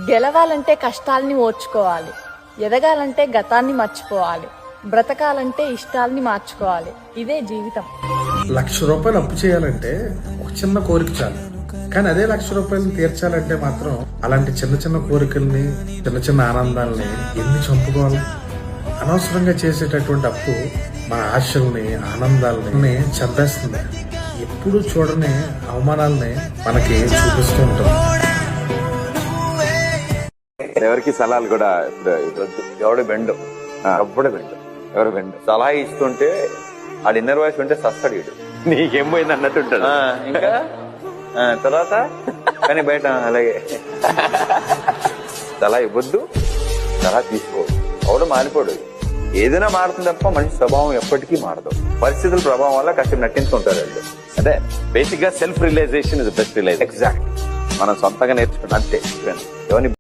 గెలవాలంటే కష్టాల్ని ఓర్చుకోవాలి, ఎదగాలంటే గతాన్ని మర్చిపోవాలి, బ్రతకాలంటే ఇష్టాల్ని మార్చుకోవాలి. ఇదే జీవితం. ₹1,00,000 అప్పు చేయాలంటే ఒక చిన్న కోరిక చాలు. కానీ అదే ₹1,00,000 తీర్చాలంటే మాత్రం అలాంటి చిన్న చిన్న కోరికల్ని, చిన్న చిన్న ఆనందాలని ఎన్ని చంపుకోవాలి? అనవసరంగా చేసేటటువంటి అప్పు మన ఆశల్ని, ఆనందాలని చంపేస్తుంది. ఎప్పుడు చూడని అవమానాలని మనకి చూపిస్తూ ఉంటాం. ఎవరికి సలహాలు కూడా ఎవడు బెండు, ఎప్పుడు బెండు, ఎవరు బెండు. సలహా ఇస్తుంటే ఆ ఇన్నర్ వాయిస్ ఉంటే సస్తాడు వీడు, నీకేం పోయింది అన్నట్టు ఉంటాడు. ఇంకా తర్వాత కానీ బయట అలాగే సలహా ఇవ్వద్దు, సలహా తీసుకోవద్దు. ఎవడు మారిపోడు. ఏదైనా మారుతుంది తప్ప మనిషి స్వభావం ఎప్పటికీ మారదు. పరిస్థితుల ప్రభావం వల్ల కష్టం నటించుకుంటారు వాళ్ళు. అదే బేసిక్ గా self realization is best realization. Exact. మనం సొంతంగా నేర్చుకుంటాం అంతే. ఎవరిని